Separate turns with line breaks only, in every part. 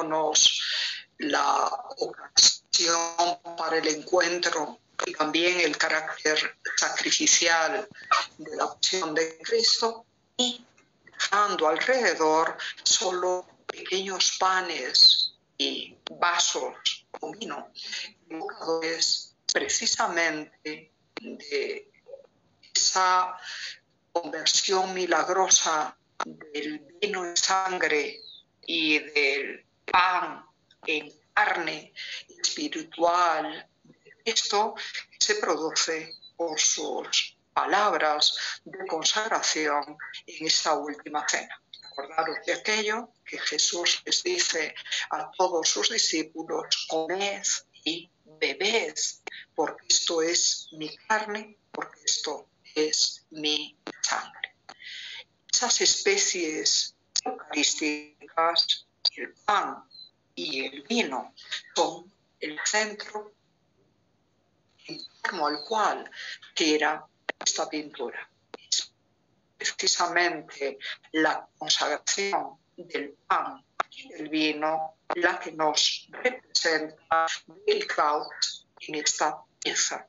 dándonos la ocasión para el encuentro y también el carácter sacrificial de la pasión de Cristo, y dejando alrededor solo pequeños panes y vasos con vino, evocadores precisamente de esa conversión milagrosa del vino en sangre y del pan en carne espiritual. Esto se produce por sus palabras de consagración en esta última cena. Acordaros de aquello que Jesús les dice a todos sus discípulos: comed y bebed, porque esto es mi carne, porque esto es mi sangre. Esas especies eucarísticas, el pan y el vino, son el centro en torno al cual gira esta pintura. Es precisamente la consagración del pan y del vino la que nos representa el caos en esta pieza.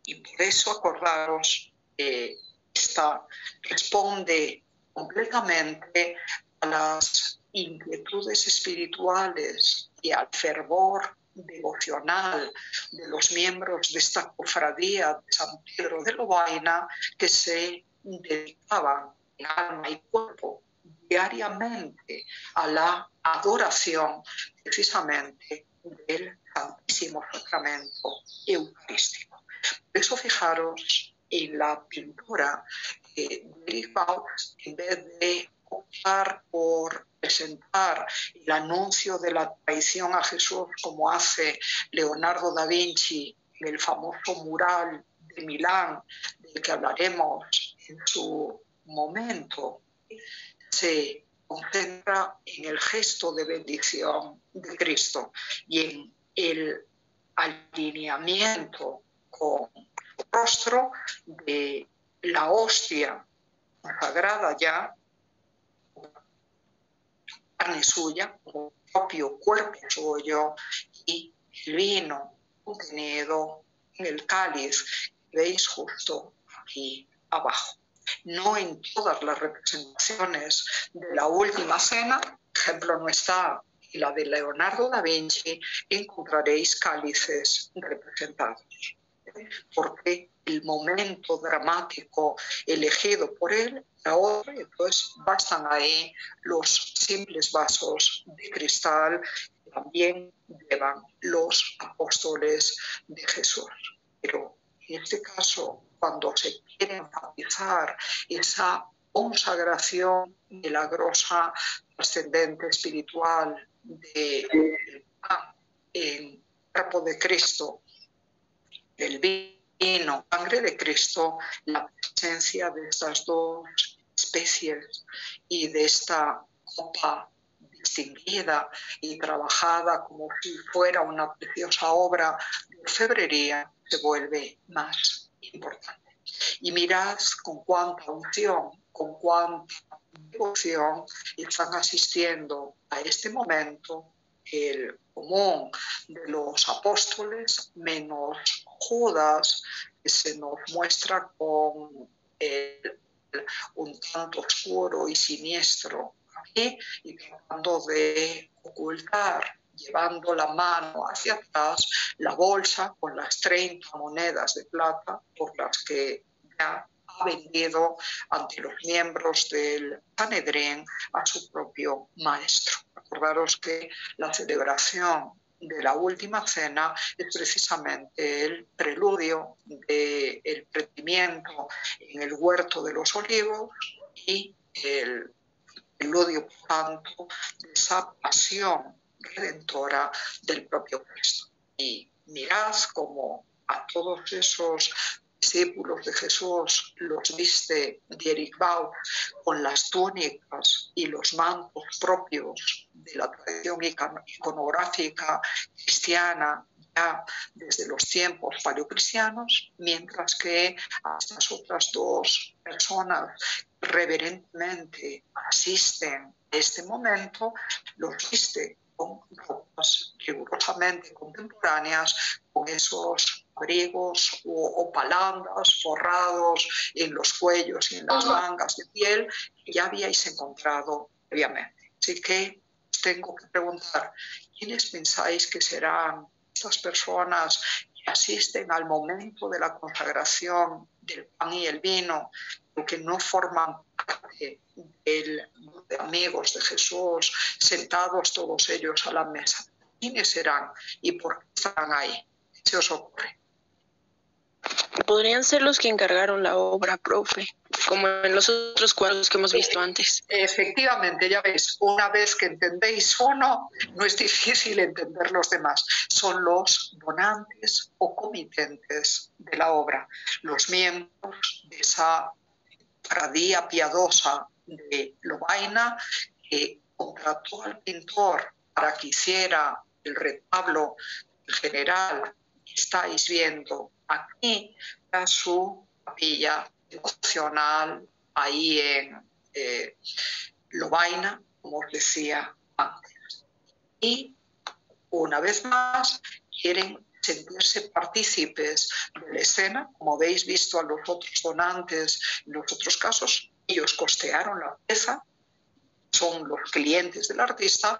Y por eso acordaros que esta responde completamente a las inquietudes espirituales y al fervor devocional de los miembros de esta cofradía de San Pedro de Lovaina, que se dedicaban en alma y cuerpo diariamente a la adoración precisamente del Santísimo Sacramento Eucarístico. Por eso fijaros en la pintura de Eric Baus, en vez de optar por presentar el anuncio de la traición a Jesús como hace Leonardo da Vinci en el famoso mural de Milán, del que hablaremos en su momento, se concentra en el gesto de bendición de Cristo y en el alineamiento con el rostro de la hostia consagrada ya, carne suya, como propio cuerpo suyo, y el vino contenido en el cáliz que veis justo aquí abajo. No en todas las representaciones de la última cena, por ejemplo, no está en la de Leonardo da Vinci, encontraréis cálices representados, porque el momento dramático elegido por él era otro, y entonces bastan ahí los simples vasos de cristal que también llevan los apóstoles de Jesús. Pero en este caso, cuando se quiere enfatizar esa consagración milagrosa, trascendente, espiritual del pan en cuerpo de Cristo, del vino, sangre de Cristo, la presencia de estas dos especies y de esta copa distinguida y trabajada como si fuera una preciosa obra de orfebrería, se vuelve más importante. Y mirad con cuánta unción, con cuánta devoción están asistiendo a este momento el común de los apóstoles, menos Judas, que se nos muestra con un tanto oscuro y siniestro aquí, y tratando de ocultar, llevando la mano hacia atrás, la bolsa con las 30 monedas de plata por las que ya ha vendido ante los miembros del Sanedrín a su propio maestro. Acordaros que la celebración de la última cena es precisamente el preludio del prendimiento en el huerto de los olivos y el preludio, por tanto, de esa pasión redentora del propio Cristo. Y mirad cómo a todos esos discípulos de Jesús los viste Dietrich Baus con las túnicas y los mantos propios de la tradición iconográfica cristiana ya desde los tiempos paleocristianos, mientras que a estas otras dos personas reverentemente asisten a este momento, los viste con precisamente contemporáneas con esos abrigos o palandas forrados en los cuellos y en las mangas de piel que ya habíais encontrado previamente. Así que os tengo que preguntar, ¿quiénes pensáis que serán estas personas que asisten al momento de la consagración del pan y el vino, que no forman parte del grupo de amigos de Jesús, sentados todos ellos a la mesa? ¿Quiénes serán y por qué están ahí? ¿Qué se os ocurre?
Podrían ser los que encargaron la obra, profe, como en los otros cuadros que hemos visto antes.
Efectivamente, ya veis, una vez que entendéis uno, no es difícil entender los demás. Son los donantes o comitentes de la obra, los miembros de esa cofradía piadosa de Lovaina que contrató al pintor para que hiciera el retablo general que estáis viendo aquí, a su capilla devocional ahí en Lovaina, como os decía antes. Y una vez más quieren sentirse partícipes de la escena. Como habéis visto a los otros donantes en los otros casos, ellos costearon la pieza, son los clientes del artista,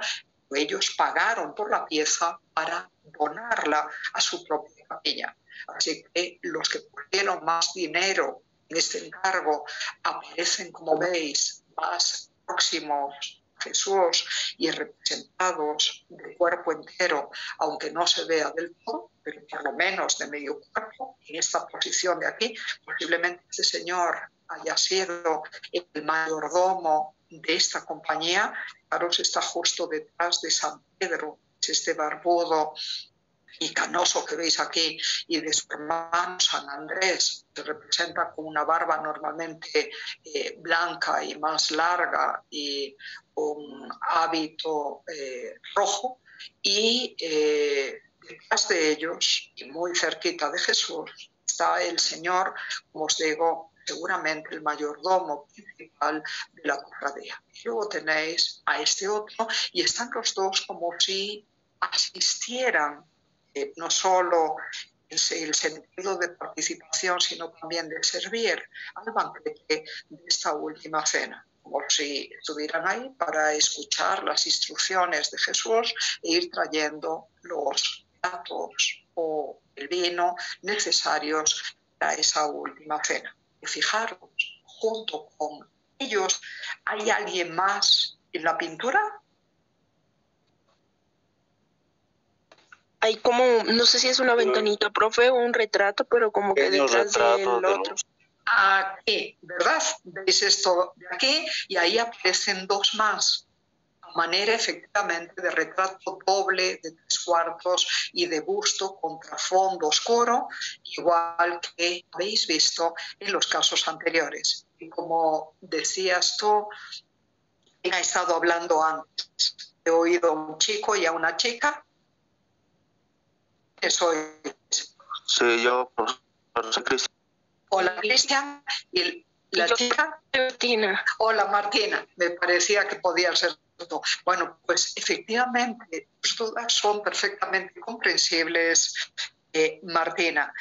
ellos pagaron por la pieza para donarla a su propia capilla. Así que los que pusieron más dinero en este encargo aparecen, como veis, más próximos a Jesús y representados de cuerpo entero, aunque no se vea del todo, pero por lo menos de medio cuerpo. En esta posición de aquí, posiblemente este señor haya sido el mayordomo de esta compañía. Carlos está justo detrás de San Pedro, es este barbudo y canoso que veis aquí, y de su hermano San Andrés, se representa con una barba normalmente blanca y más larga y un hábito rojo, y detrás de ellos, y muy cerquita de Jesús, está el Señor, como os digo, seguramente el mayordomo principal de la cofradía. Luego tenéis a este otro, y están los dos como si asistieran no solo el sentido de participación, sino también de servir al banquete de esta última cena, como si estuvieran ahí para escuchar las instrucciones de Jesús e ir trayendo los platos o el vino necesarios para esa última cena. Y fijaros, junto con ellos, ¿hay alguien más en la pintura?
Hay como, no sé si es una ventanita, profe, o un retrato, pero como que detrás del otro.
Aquí, ¿verdad? Veis esto de aquí y ahí aparecen dos más. A manera efectivamente de retrato doble de 3/4 y de busto contra fondo oscuro, igual que habéis visto en los casos anteriores. Y como decías tú, ¿quién ha estado hablando antes? He oído a un chico y a una chica. Soy.
Sí, yo, profesor Cristian.
Hola, Cristian. Y la chica.
Martina.
Hola, Martina. Me parecía que podía ser tú. Bueno, pues efectivamente, tus dudas son perfectamente comprensibles, Martina,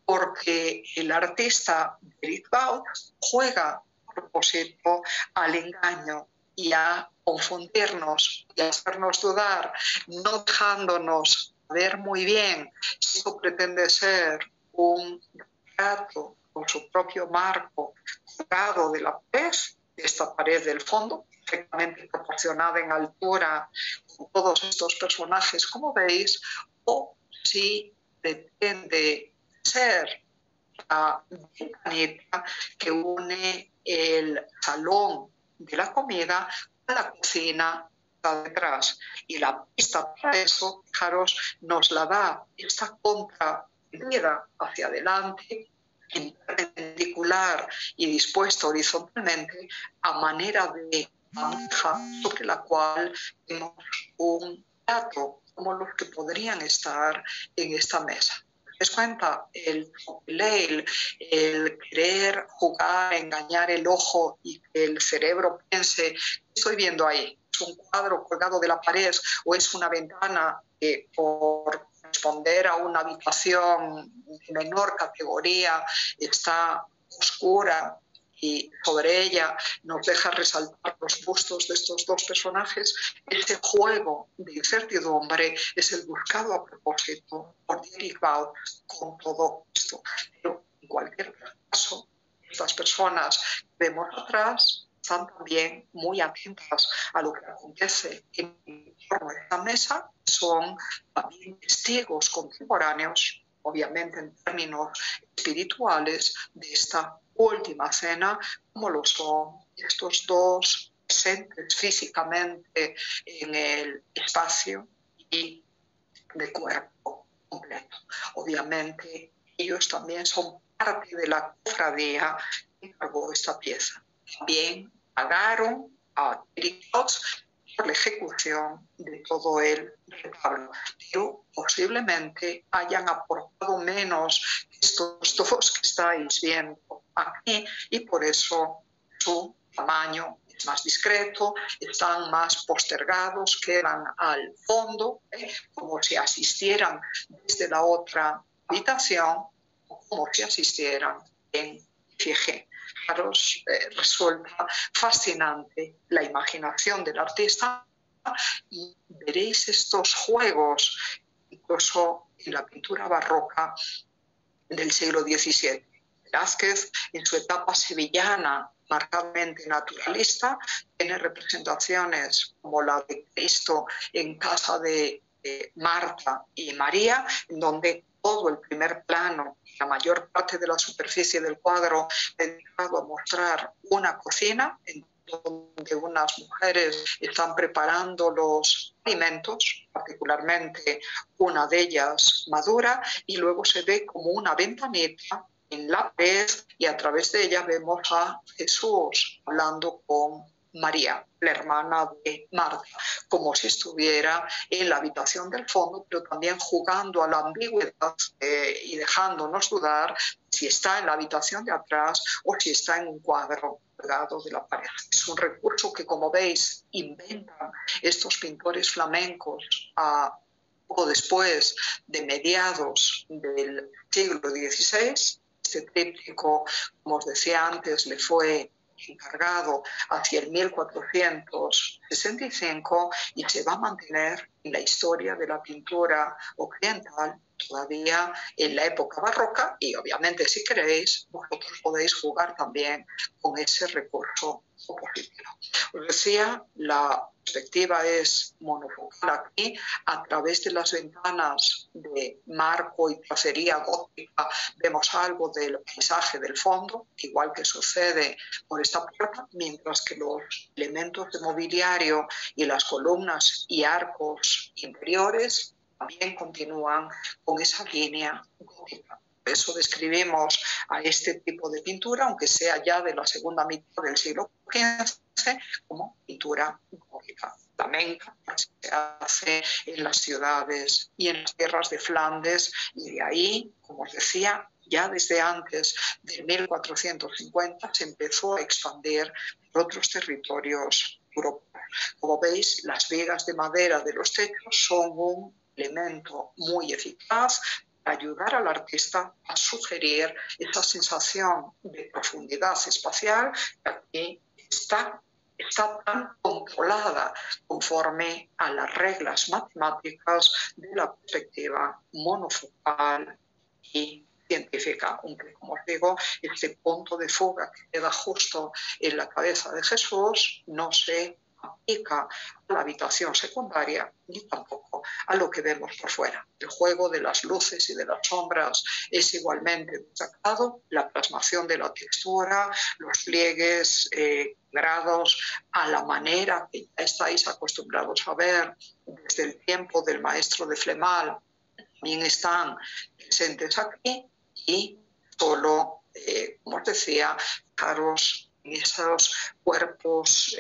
porque el artista David Baut juega a propósito al engaño y a confundirnos y a hacernos dudar, no dejándonos ver muy bien si esto pretende ser un retrato con su propio marco colgado de la pared, de esta pared del fondo, perfectamente proporcionada en altura con todos estos personajes, como veis, o si pretende ser la ventanita que une el salón de la comida a la cocina detrás. Y la pista para eso, fijaros, nos la da esta contravida hacia adelante, en perpendicular y dispuesta horizontalmente, a manera de bandeja sobre la cual tenemos un plato, como los que podrían estar en esta mesa. ¿Te das cuenta? El querer jugar, engañar el ojo y que el cerebro piense, ¿qué estoy viendo ahí? es un cuadro colgado de la pared o es una ventana que por corresponder a una habitación de menor categoría está oscura y sobre ella nos deja resaltar los bustos de estos dos personajes, ese juego de incertidumbre es el buscado a propósito por Derek Ball con todo esto. Pero en cualquier caso, estas personas que vemos atrás están también muy atentas a lo que acontece en torno a esta mesa, son también testigos contemporáneos, obviamente en términos espirituales, de esta última cena, como lo son estos dos presentes físicamente en el espacio y de cuerpo completo. Obviamente ellos también son parte de la cofradía que encargó esta pieza. También pagaron a Eric Klotz por la ejecución de todo el retablo, pero posiblemente hayan aportado menos estos dos que estáis viendo aquí y por eso su tamaño es más discreto, están más postergados, quedan al fondo, como si asistieran desde la otra habitación o como si asistieran en Fiege. Resulta fascinante la imaginación del artista y veréis estos juegos incluso en la pintura barroca del siglo XVII. Velázquez, en su etapa sevillana marcadamente naturalista, tiene representaciones como la de Cristo en casa de Marta y María, en donde todo el primer plano, la mayor parte de la superficie del cuadro, dedicado a mostrar una cocina en donde unas mujeres están preparando los alimentos, particularmente una de ellas madura, y luego se ve como una ventanita en la pared y a través de ella vemos a Jesús hablando con María, la hermana de Marta, como si estuviera en la habitación del fondo, pero también jugando a la ambigüedad y dejándonos dudar si está en la habitación de atrás o si está en un cuadro pegado de la pared. Es un recurso que, como veis, inventan estos pintores flamencos poco después de mediados del siglo XVI. Este tríptico, como os decía antes, le fue encargado hacia el 1465 y se va a mantener en la historia de la pintura occidental todavía en la época barroca y obviamente si queréis vosotros podéis jugar también con ese recurso opositivo. Os decía, la perspectiva es monofocal aquí a través de las ventanas de marco y tracería gótica vemos algo del paisaje del fondo, igual que sucede por esta puerta, mientras que los elementos de mobiliario y las columnas y arcos interiores también continúan con esa línea gótica. Por eso describimos a este tipo de pintura, aunque sea ya de la segunda mitad del siglo XV, como pintura gótica flamenca, que se hace en las ciudades y en las tierras de Flandes, y de ahí, como os decía, ya desde antes de 1450 se empezó a expandir por otros territorios europeos. Como veis, las vigas de madera de los techos son un elemento muy eficaz para ayudar al artista a sugerir esa sensación de profundidad espacial que aquí está tan controlada conforme a las reglas matemáticas de la perspectiva monofocal y científica, aunque como os digo, este punto de fuga que queda justo en la cabeza de Jesús no se aplica a la habitación secundaria ni tampoco a lo que vemos por fuera. El juego de las luces y de las sombras es igualmente destacado, la plasmación de la textura, los pliegues grados a la manera que ya estáis acostumbrados a ver desde el tiempo del maestro de Flemal, también están presentes aquí y solo, como os decía, fijaros en esos cuerpos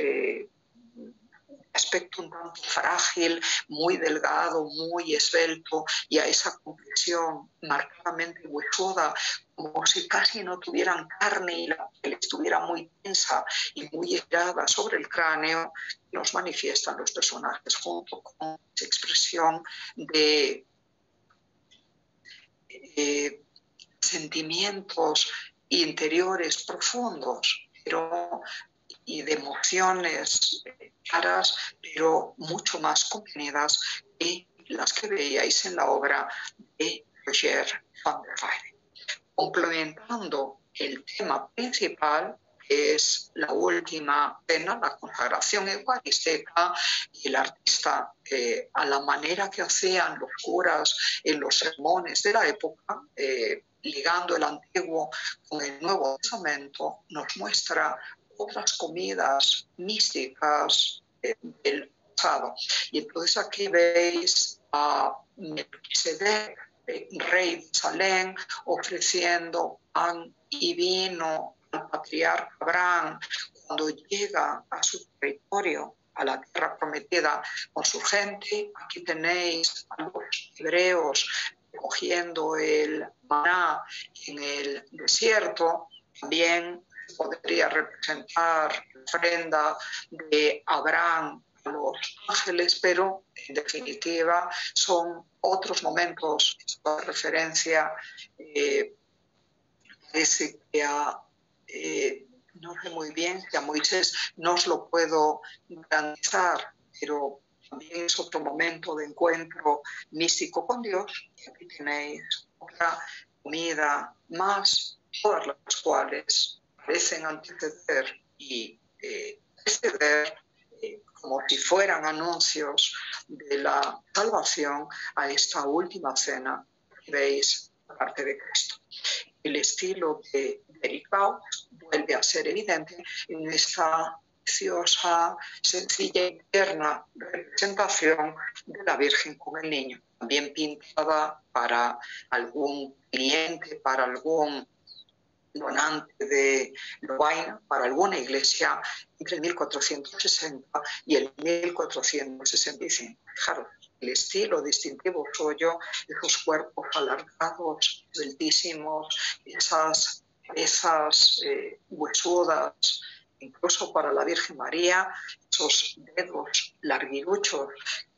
aspecto un tanto frágil, muy delgado, muy esbelto, y a esa complexión marcadamente huesuda, como si casi no tuvieran carne y la piel estuviera muy tensa y muy estirada sobre el cráneo, nos manifiestan los personajes junto con esa expresión de sentimientos interiores profundos, y de emociones claras, pero mucho más contenidas que las que veíais en la obra de Roger van der Weyden. Complementando el tema principal, que es la última cena, la consagración eucarística, y el artista, a la manera que hacían los curas en los sermones de la época, ligando el Antiguo con el Nuevo Testamento, nos muestra otras comidas místicas del pasado. Y entonces aquí veis a Melquisedec, rey de Salem, ofreciendo pan y vino al patriarca Abraham cuando llega a su territorio, a la tierra prometida con su gente. Aquí tenéis a los hebreos recogiendo el maná en el desierto. También podría representar la ofrenda de Abraham a los ángeles, pero en definitiva son otros momentos de referencia. Parece que no sé muy bien si a Moisés no os lo puedo garantizar, pero también es otro momento de encuentro místico con Dios. Y aquí tenéis otra comida más, todas las cuales parecen anteceder y preceder, como si fueran anuncios de la salvación, a esta última cena que veis de parte de Cristo. El estilo de Eric Bauss vuelve a ser evidente en esta preciosa, sencilla y tierna representación de la Virgen con el Niño, también pintada para algún cliente, para algún donante de Lovaina, para alguna iglesia, entre el 1460 y el 1465. Fijaros, el estilo distintivo suyo, esos cuerpos alargados, esbeltísimos, esas huesudas, incluso para la Virgen María, esos dedos larguiruchos,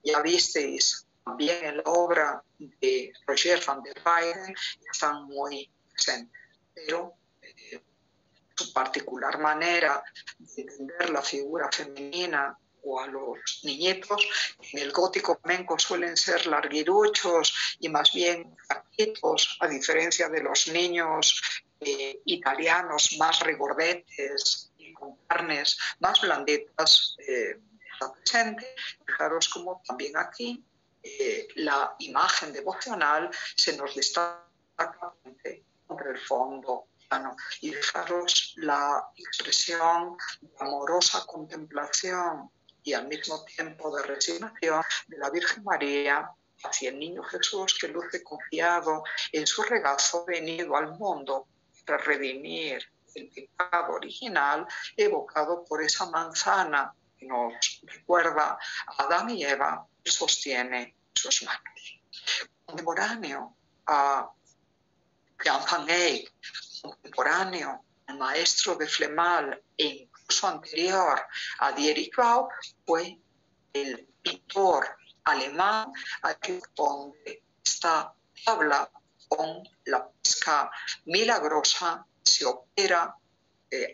ya visteis también en la obra de Roger van der Weyden, están muy presentes. Pero su particular manera de entender la figura femenina o a los niñitos, en el gótico flamenco suelen ser larguiruchos y más bien flaquitos, a diferencia de los niños italianos más regordetes y con carnes más blanditas. Está presente. Fijaros como también aquí la imagen devocional se nos destaca entre el fondo plano. Y fijaros la expresión de amorosa contemplación y al mismo tiempo de resignación de la Virgen María hacia el niño Jesús, que luce confiado en su regazo venido al mundo para redimir el pecado original evocado por esa manzana que nos recuerda a Adán y Eva, que sostiene sus manos. Contemporáneo a Jan van Eyck, contemporáneo al maestro de Flemal e incluso anterior a Dietrich Bauss, fue el pintor alemán al que corresponde esta tabla con la pesca milagrosa que se opera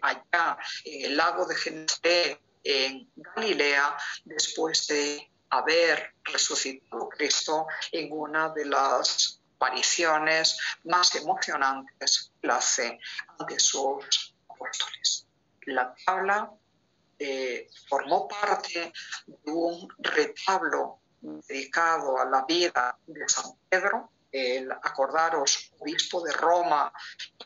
allá en el lago de Genesaret, en Galilea, después de haber resucitado Cristo en una de las apariciones más emocionantes que hace ante sus apóstoles. La tabla formó parte de un retablo dedicado a la vida de San Pedro, acordaros, obispo de Roma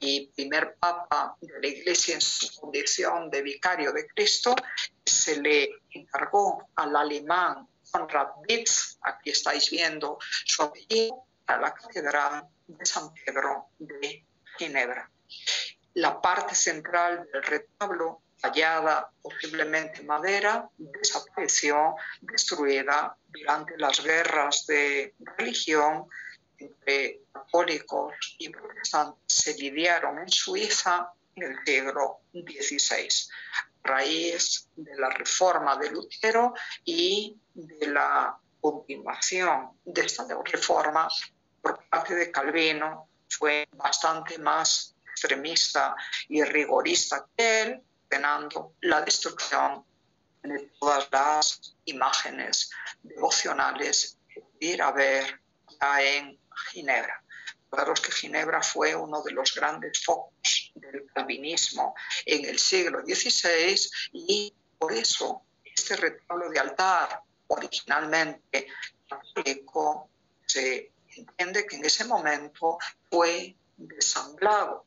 y primer papa de la Iglesia en su condición de vicario de Cristo. Se le encargó al alemán Conrad Bitz, aquí estáis viendo su apellido, a la Catedral de San Pedro de Ginebra. La parte central del retablo tallada posiblemente en madera, desapareció, destruida durante las guerras de religión entre católicos y protestantes se lidiaron en Suiza en el siglo XVI, a raíz de la reforma de Lutero y de la continuación de esta reforma por parte de Calvino. Fue bastante más extremista y rigorista que él, ordenando la destrucción de todas las imágenes devocionales que pudiera haber ya en Ginebra. Recordaros que Ginebra fue uno de los grandes focos del calvinismo en el siglo XVI y por eso este retablo de altar originalmente católico se entiende que en ese momento fue desamblado,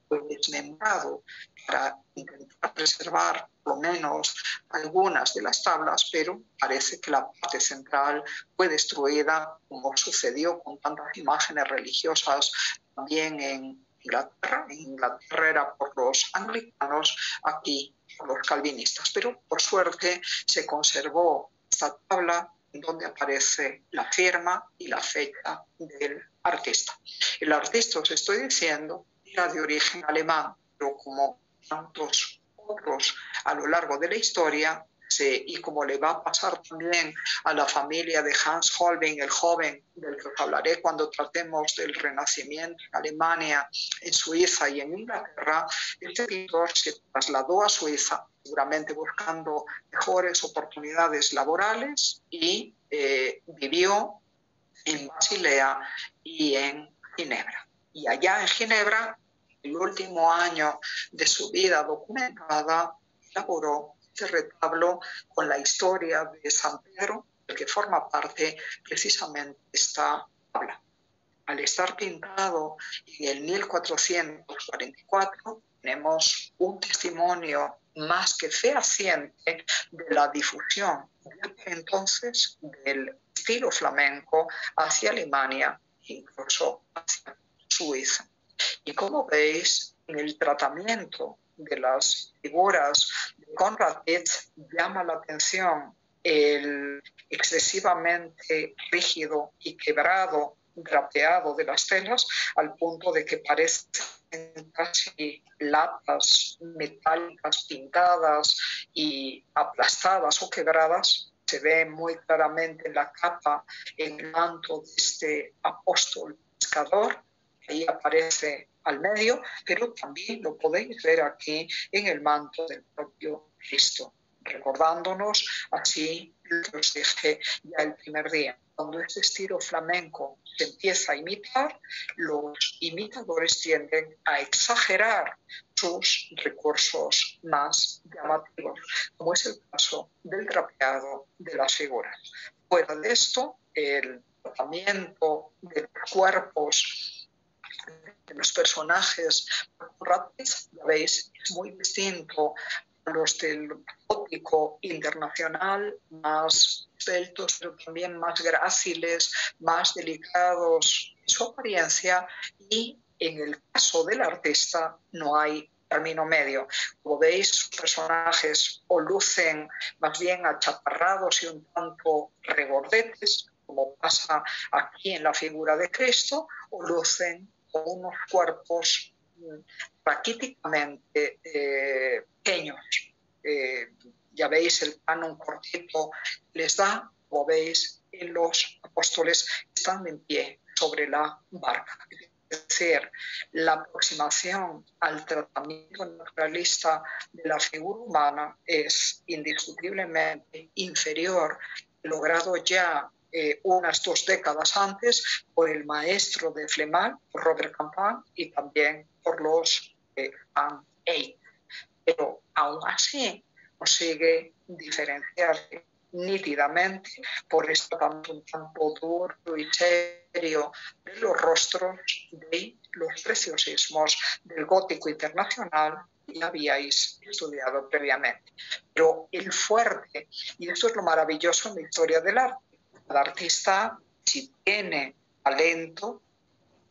fue desmembrado para intentar preservar por lo menos algunas de las tablas, pero parece que la parte central fue destruida, como sucedió con tantas imágenes religiosas también en Inglaterra. En Inglaterra era por los anglicanos, aquí por los calvinistas, pero por suerte se conservó esta tabla en donde aparece la firma y la fecha del artista. El artista, os estoy diciendo, era de origen alemán, pero como tantos otros a lo largo de la historia, y como le va a pasar también a la familia de Hans Holbein, el joven del que os hablaré cuando tratemos del Renacimiento en Alemania, en Suiza y en Inglaterra, este pintor se trasladó a Suiza, seguramente buscando mejores oportunidades laborales, y vivió en Basilea y en Ginebra. Y allá en Ginebra, el último año de su vida documentada, elaboró este retablo con la historia de San Pedro, del que forma parte precisamente esta tabla. Al estar pintado en el 1444, tenemos un testimonio más que fehaciente de la difusión entonces del estilo flamenco hacia Alemania, incluso hacia Suiza. Y como veis, en el tratamiento de las figuras de Conrad Betz llama la atención el excesivamente rígido y quebrado drapeado de las telas, al punto de que parecen casi latas metálicas pintadas y aplastadas o quebradas. Se ve muy claramente en la capa, en el manto de este apóstol pescador, ahí aparece al medio, pero también lo podéis ver aquí en el manto del propio Cristo, recordándonos así lo que os dije ya el primer día. Cuando este estilo flamenco se empieza a imitar, los imitadores tienden a exagerar sus recursos más llamativos, como es el caso del drapeado de las figuras. Fuera de esto, el tratamiento de los cuerpos de los personajes, ya veis, es muy distinto a los del gótico internacional, más esbeltos, pero también más gráciles, más delicados en su apariencia, y en el caso del artista no hay término medio. Como veis, sus personajes o lucen más bien achaparrados y un tanto regordetes, como pasa aquí en la figura de Cristo, o lucen con unos cuerpos raquíticamente pequeños. Ya veis el canon cortito les da, como veis, en los apóstoles están en pie sobre la barca. Es decir, la aproximación al tratamiento naturalista de la figura humana es indiscutiblemente inferior, logrado ya unas 2 décadas antes por el maestro de Fleming, por Robert Campin, y también por los Van Eyck. Pero aún así consigue diferenciarse nítidamente por este tanto duro y serio de los rostros de los preciosismos del gótico internacional, y habíais estudiado previamente. Pero el fuerte, y esto es lo maravilloso en la historia del arte, el artista, si tiene talento,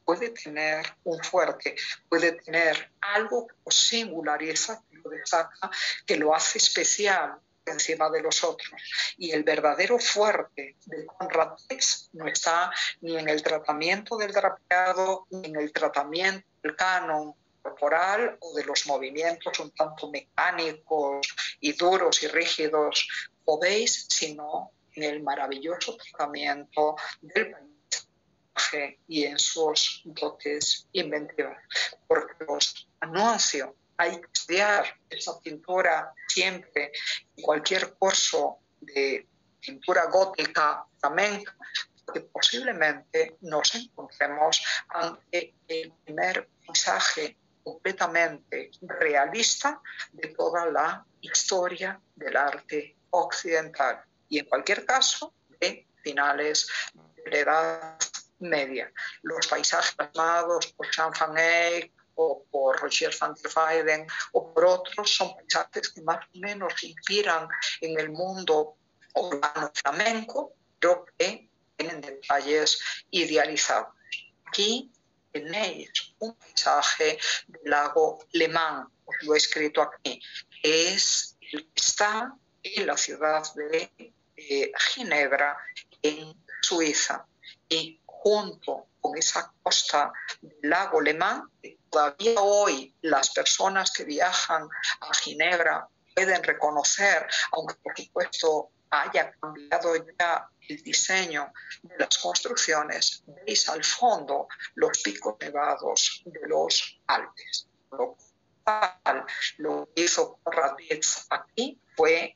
puede tener un fuerte, puede tener algo que lo singulariza, que lo destaca, que lo hace especial encima de los otros. Y el verdadero fuerte de Conrad Bitz no está ni en el tratamiento del drapeado, ni en el tratamiento del canon corporal o de los movimientos un tanto mecánicos y duros y rígidos, como veis, sino en el maravilloso tratamiento del paisaje y en sus dotes inventivas. Porque os anuncio, hay que estudiar esa pintura siempre, en cualquier curso de pintura gótica flamenca, porque posiblemente nos encontremos ante el primer paisaje completamente realista de toda la historia del arte occidental y en cualquier caso de finales de la Edad Media. Los paisajes plasmados por Jean Van Eyck o por Roger van der Weyden o por otros son paisajes que más o menos se inspiran en el mundo urbano flamenco, pero que tienen detalles idealizados. Aquí tenéis un paisaje del lago Le Mans, os lo he escrito aquí, que es el que está en la ciudad de Ginebra, en Suiza. Y junto con esa costa del lago Le Mans, que todavía hoy las personas que viajan a Ginebra pueden reconocer, aunque por supuesto haya cambiado ya el diseño de las construcciones, veis al fondo los picos nevados de los Alpes. Lo que hizo Conrad Bitz aquí fue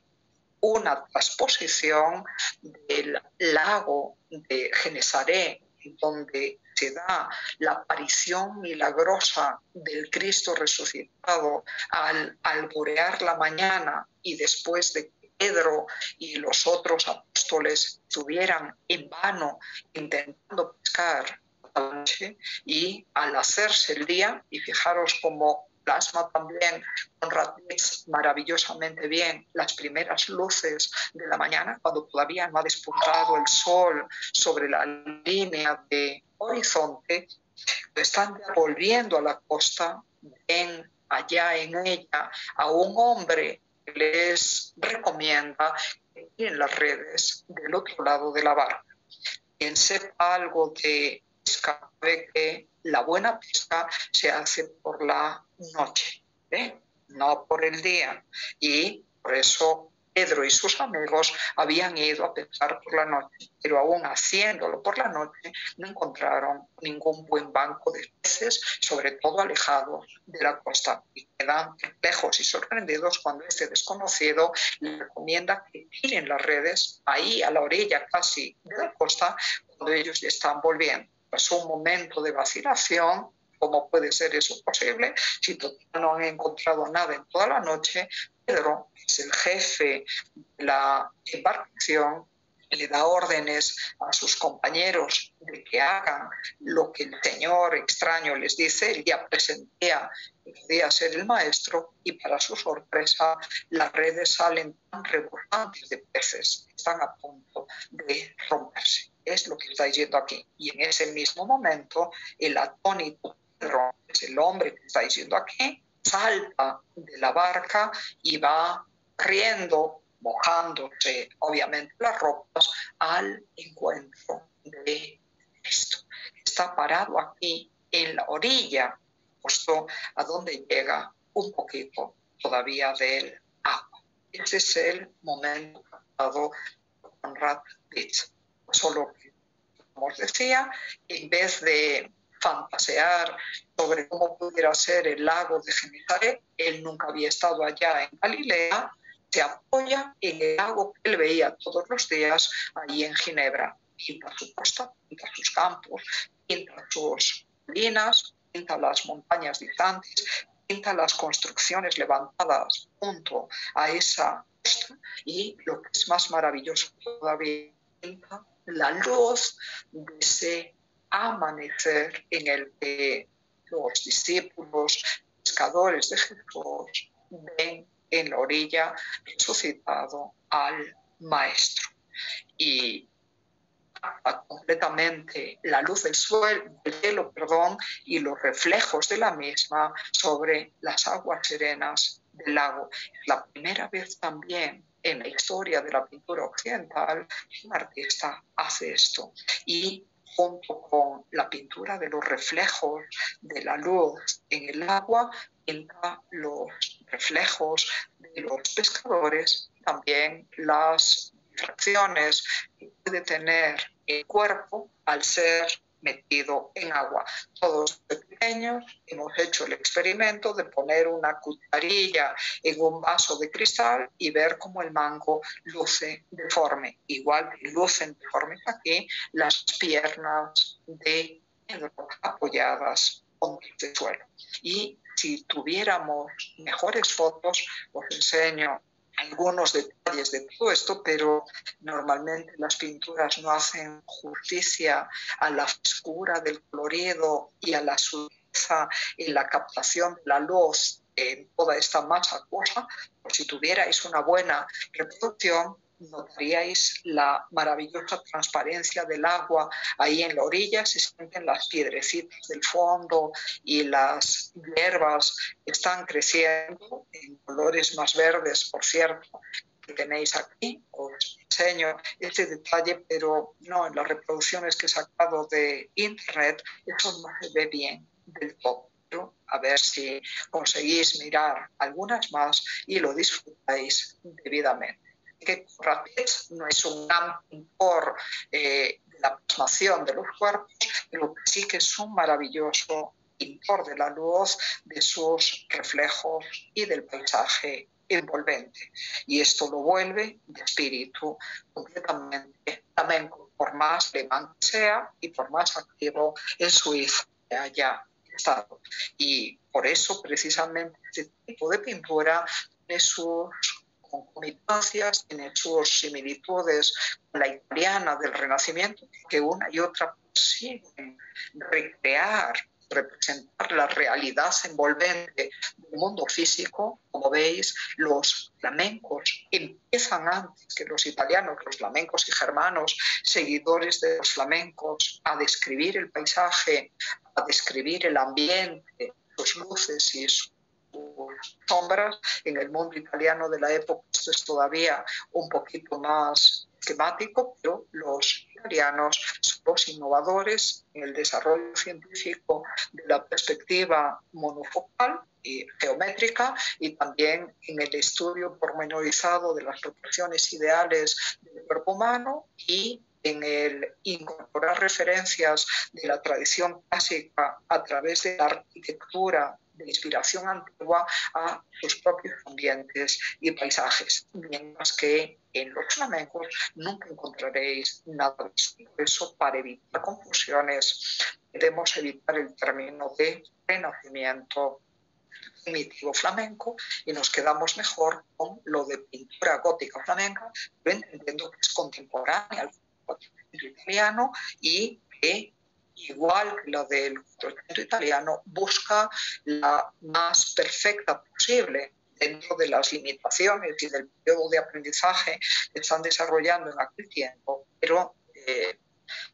una transposición del lago de Genesaret, donde se da la aparición milagrosa del Cristo resucitado al alborear la mañana y después de que Pedro y los otros apóstoles estuvieran en vano intentando pescar a la noche, y al hacerse el día, y fijaros cómo plasma también Conrad Bitz maravillosamente bien las primeras luces de la mañana, cuando todavía no ha despuntado el sol sobre la línea de horizonte, están volviendo a la costa, ven allá en ella a un hombre que les recomienda que tiren las redes del otro lado de la barca. Quien sepa algo de pesca sabe que la buena pesca se hace por la noche, no por el día. Y por eso Pedro y sus amigos habían ido a pescar por la noche, pero aún haciéndolo por la noche no encontraron ningún buen banco de peces, sobre todo alejados de la costa, y quedan perplejos y sorprendidos cuando este desconocido les recomienda que tiren las redes ahí a la orilla casi de la costa cuando ellos ya están volviendo. Es un momento de vacilación. ¿Cómo puede ser eso posible si no han encontrado nada en toda la noche? Pedro, que es el jefe de la embarcación, le da órdenes a sus compañeros de que hagan lo que el señor extraño les dice. Él ya presentía que podía ser el maestro, y para su sorpresa las redes salen tan rebosantes de peces que están a punto de romperse. Es lo que está diciendo aquí. Y en ese mismo momento el atónito Pedro, que es el hombre que está diciendo aquí, salta de la barca y va riendo, mojándose obviamente las ropas, al encuentro de Cristo. Está parado aquí en la orilla, justo a donde llega un poquito todavía del agua. Ese es el momento captado por Conrad Bitz. Solo que, como os decía, en vez de fantasear sobre cómo pudiera ser el lago de Genesaret, él nunca había estado allá en Galilea, se apoya en el lago que él veía todos los días allí en Ginebra. Pinta su costa, pinta sus campos, pinta sus colinas, pinta las montañas distantes, pinta las construcciones levantadas junto a esa costa, y lo que es más maravilloso todavía, pinta la luz de ese amanecer en el que los discípulos pescadores de Jesús ven en la orilla resucitado al Maestro. Y completamente la luz del cielo, y los reflejos de la misma sobre las aguas serenas del lago. Es la primera vez también en la historia de la pintura occidental que un artista hace esto. Y junto con la pintura de los reflejos de la luz en el agua, pinta los reflejos de los pescadores, también las fracciones que puede tener el cuerpo al ser metido en agua. Todos pequeños hemos hecho el experimento de poner una cucharilla en un vaso de cristal y ver cómo el mango luce deforme. Igual que lucen deformes aquí las piernas de Pedro apoyadas contra el suelo. Y si tuviéramos mejores fotos, os enseño algunos detalles de todo esto, pero normalmente las pinturas no hacen justicia a la frescura del colorido y a la sutileza en la captación de la luz en toda esta masa acuosa. Pues si tuvierais una buena reproducción, notaríais la maravillosa transparencia del agua ahí en la orilla. Se sienten las piedrecitas del fondo y las hierbas están creciendo en colores más verdes, por cierto, que tenéis aquí. Os enseño este detalle, pero no en las reproducciones que he sacado de internet, eso no se ve bien del todo. A ver si conseguís mirar algunas más y lo disfrutáis debidamente. Que Corrales no es un gran pintor de la plasmación de los cuerpos, pero sí que es un maravilloso pintor de la luz, de sus reflejos y del paisaje envolvente. Y esto lo vuelve de espíritu completamente flamenco, por más alemán que sea y por más activo en Suiza que haya estado. Y por eso, precisamente, este tipo de pintura tiene sus concomitancias, tiene sus similitudes con la italiana del Renacimiento, que una y otra consiguen recrear, representar la realidad envolvente del mundo físico. Como veis, los flamencos empiezan antes que los italianos, los flamencos y germanos, seguidores de los flamencos, a describir el paisaje, a describir el ambiente, sus luces y sus sombras. En el mundo italiano de la época esto es todavía un poquito más esquemático, pero los italianos son los innovadores en el desarrollo científico de la perspectiva monofocal y geométrica, y también en el estudio pormenorizado de las proporciones ideales del cuerpo humano, y en el incorporar referencias de la tradición clásica a través de la arquitectura de inspiración antigua a sus propios ambientes y paisajes, mientras que en los flamencos nunca encontraréis nada de eso. Por eso, para evitar confusiones, debemos evitar el término de renacimiento primitivo flamenco y nos quedamos mejor con lo de pintura gótica flamenca, pero entendiendo que es contemporánea al italiano y que, igual que la del Quattrocento italiano, busca la más perfecta posible dentro de las limitaciones y del periodo de aprendizaje que están desarrollando en aquel tiempo, pero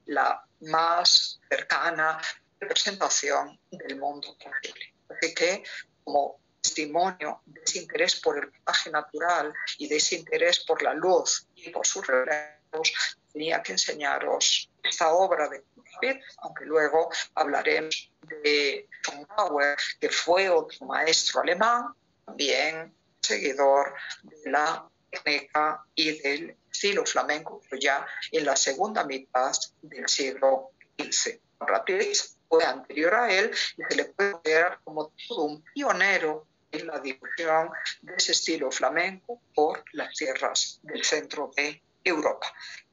la más cercana representación del mundo posible. Así que, como testimonio de ese interés por el paisaje natural y de ese interés por la luz y por sus reflejos, tenía que enseñaros esta obra de David, aunque luego hablaremos de Schönauer, que fue otro maestro alemán, también seguidor de la técnica y del estilo flamenco, pero ya en la segunda mitad del siglo XV. Rapidez fue anterior a él y se le puede ver como todo un pionero en la difusión de ese estilo flamenco por las tierras del centro de Europa.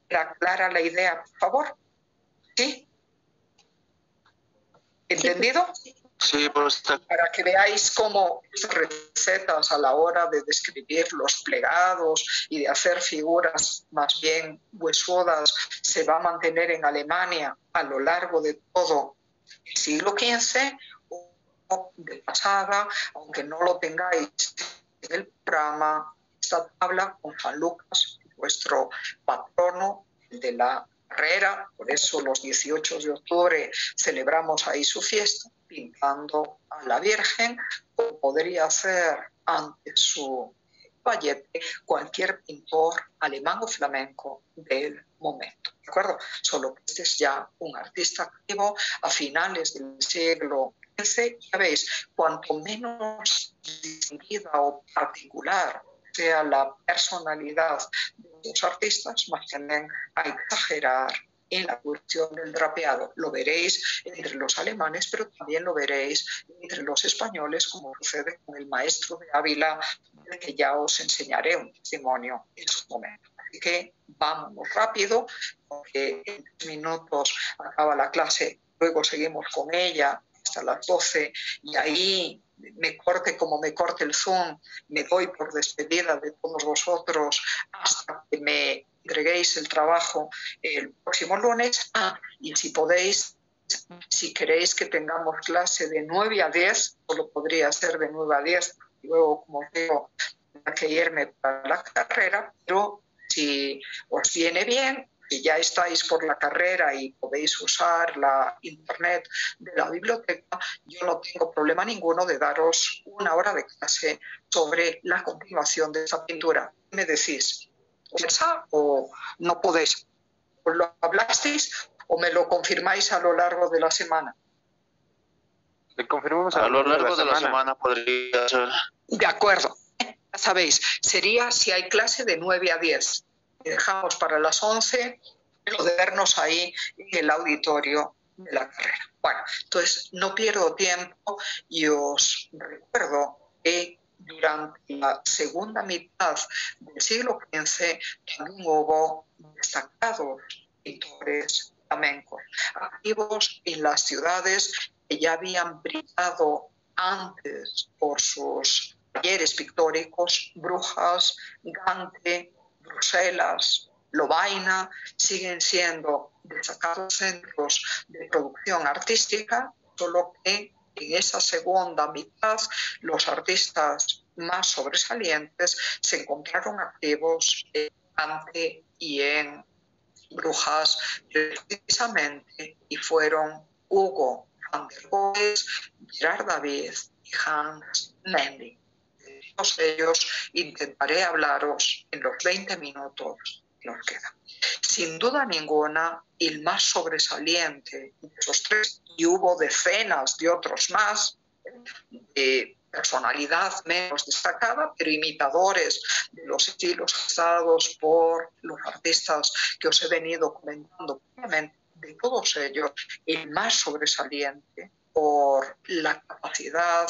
¿Era clara la idea, por favor? ¿Sí? ¿Entendido?
Sí, profesor.
Para que veáis cómo estas recetas a la hora de describir los plegados y de hacer figuras más bien huesudas se va a mantener en Alemania a lo largo de todo el siglo XV o de pasada, aunque no lo tengáis en el programa, esta tabla con San Lucas, vuestro patrono de la carrera, por eso los 18 de octubre celebramos ahí su fiesta, pintando a la Virgen, o podría ser ante su vallete cualquier pintor alemán o flamenco del momento, ¿de acuerdo? Solo que este es ya un artista activo a finales del siglo XV. Ya veis, cuanto menos distinguida o particular sea la personalidad de los artistas, más tienden a exagerar en la cuestión del drapeado. Lo veréis entre los alemanes, pero también lo veréis entre los españoles, como sucede con el maestro de Ávila, del que ya os enseñaré un testimonio en su momento. Así que vámonos rápido, porque en 3 minutos acaba la clase, luego seguimos con ella hasta las 12 y ahí me corte como me corte el Zoom, me doy por despedida de todos vosotros hasta que me entreguéis el trabajo el próximo lunes. Y si podéis, si queréis que tengamos clase de 9 a 10, solo podría ser de 9 a 10, luego, como os digo, tengo que irme para la carrera, pero si os viene bien, si ya estáis por la carrera y podéis usar la internet de la biblioteca, yo no tengo problema ninguno de daros 1 hora de clase sobre la continuación de esa pintura. ¿Me decís? ¿O no podéis? ¿Os lo hablasteis o me lo confirmáis a lo largo de la semana?
Le confirmamos a lo largo de la semana podría ser.
De acuerdo. Ya sabéis, sería si hay clase de 9 a 10. Dejamos para las 11 lo de vernos ahí en el auditorio de la carrera. Bueno, entonces no pierdo tiempo y os recuerdo que durante la segunda mitad del siglo XV también hubo destacados pintores flamencos, activos en las ciudades que ya habían brillado antes por sus talleres pictóricos. Brujas, Gante, Bruselas, Lovaina siguen siendo destacados centros de producción artística, solo que en esa segunda mitad los artistas más sobresalientes se encontraron activos en Gante y en Brujas precisamente, y fueron Hugo van der Goes, Gerard David y Hans Mendy. De todos ellos intentaré hablaros en los 20 minutos que nos quedan. Sin duda ninguna, el más sobresaliente de esos 3, y hubo decenas de otros más, de personalidad menos destacada, pero imitadores de los estilos usados por los artistas que os he venido comentando previamente. De todos ellos, el más sobresaliente por la capacidad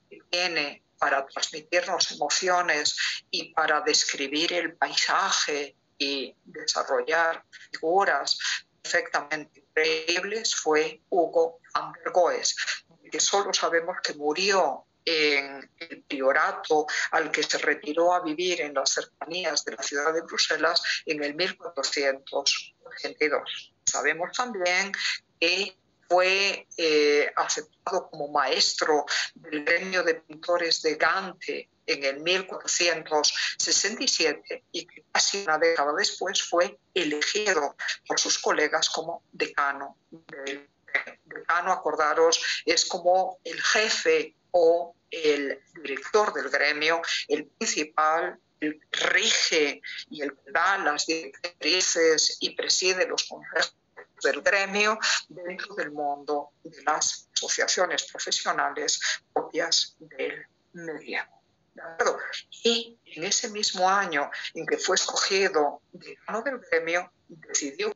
que tiene para transmitirnos emociones y para describir el paisaje y desarrollar figuras perfectamente creíbles, fue Hugo van der Goes, que solo sabemos que murió en el priorato al que se retiró a vivir en las cercanías de la ciudad de Bruselas en el 1482. Sabemos también que fue aceptado como maestro del gremio de pintores de Gante en el 1467 y que casi una década después fue elegido por sus colegas como decano del decano, acordaros, es como el jefe o el director del gremio, el principal, el que rige y el que da las directrices y preside los consejos del gremio dentro del mundo de las asociaciones profesionales propias del medievo. ¿De acuerdo? Y en ese mismo año en que fue escogido decano del gremio, decidió